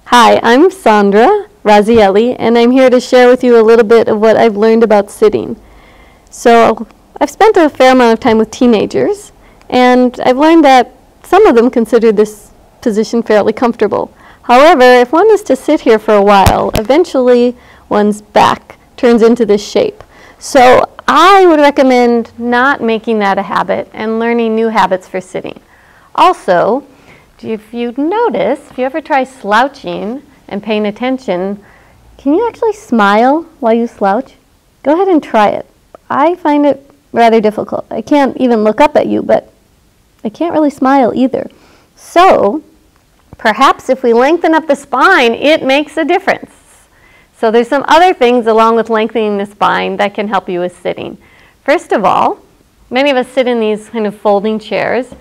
Hi, I'm Sandra Razielli, and I'm here to share with you a little bit of what I've learned about sitting. So I've spent a fair amount of time with teenagers, and I've learned that some of them consider this position fairly comfortable. However, if one is to sit here for a while, eventually one's back turns into this shape. So I would recommend not making that a habit and learning new habits for sitting. Also, if you notice, if you ever try slouching and paying attention, can you actually smile while you slouch? Go ahead and try it. I find it rather difficult. I can't even look up at you, but I can't really smile either. So perhaps if we lengthen up the spine, it makes a difference. So there's some other things along with lengthening the spine that can help you with sitting. First of all, many of us sit in these kind of folding chairs,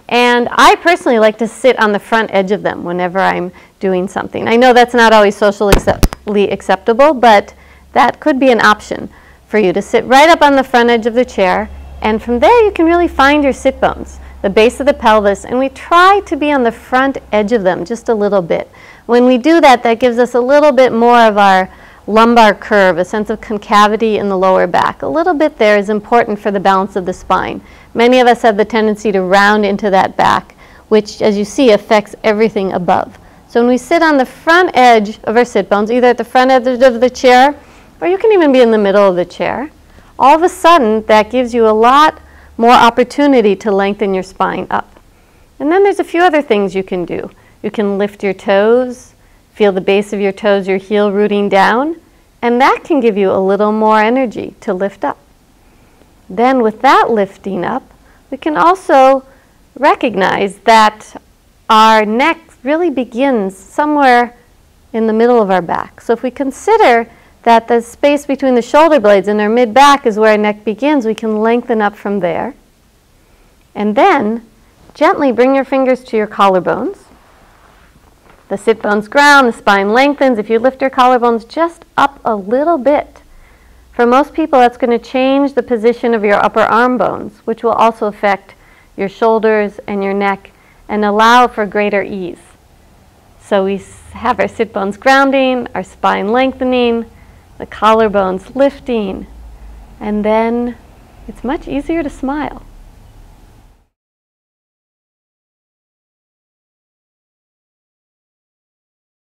and I personally like to sit on the front edge of them whenever I'm doing something. I know that's not always socially acceptable, but that could be an option for you to sit right up on the front edge of the chair, and from there you can really find your sit bones, the base of the pelvis, and we try to be on the front edge of them just a little bit. When we do that, that gives us a little bit more of our lumbar curve, a sense of concavity in the lower back. A little bit there is important for the balance of the spine. Many of us have the tendency to round into that back, which, as you see, affects everything above. So when we sit on the front edge of our sit bones, either at the front edge of the chair, or you can even be in the middle of the chair, all of a sudden that gives you a lot more opportunity to lengthen your spine up. And then there's a few other things you can do. You can lift your toes, feel the base of your toes, your heel rooting down, and that can give you a little more energy to lift up. Then with that lifting up, we can also recognize that our neck really begins somewhere in the middle of our back. So if we consider that the space between the shoulder blades and our mid-back is where our neck begins, we can lengthen up from there. And then gently bring your fingers to your collarbones. The sit bones ground, the spine lengthens. If you lift your collarbones just up a little bit, for most people that's going to change the position of your upper arm bones, which will also affect your shoulders and your neck and allow for greater ease. So we have our sit bones grounding, our spine lengthening, the collarbones lifting, and then it's much easier to smile.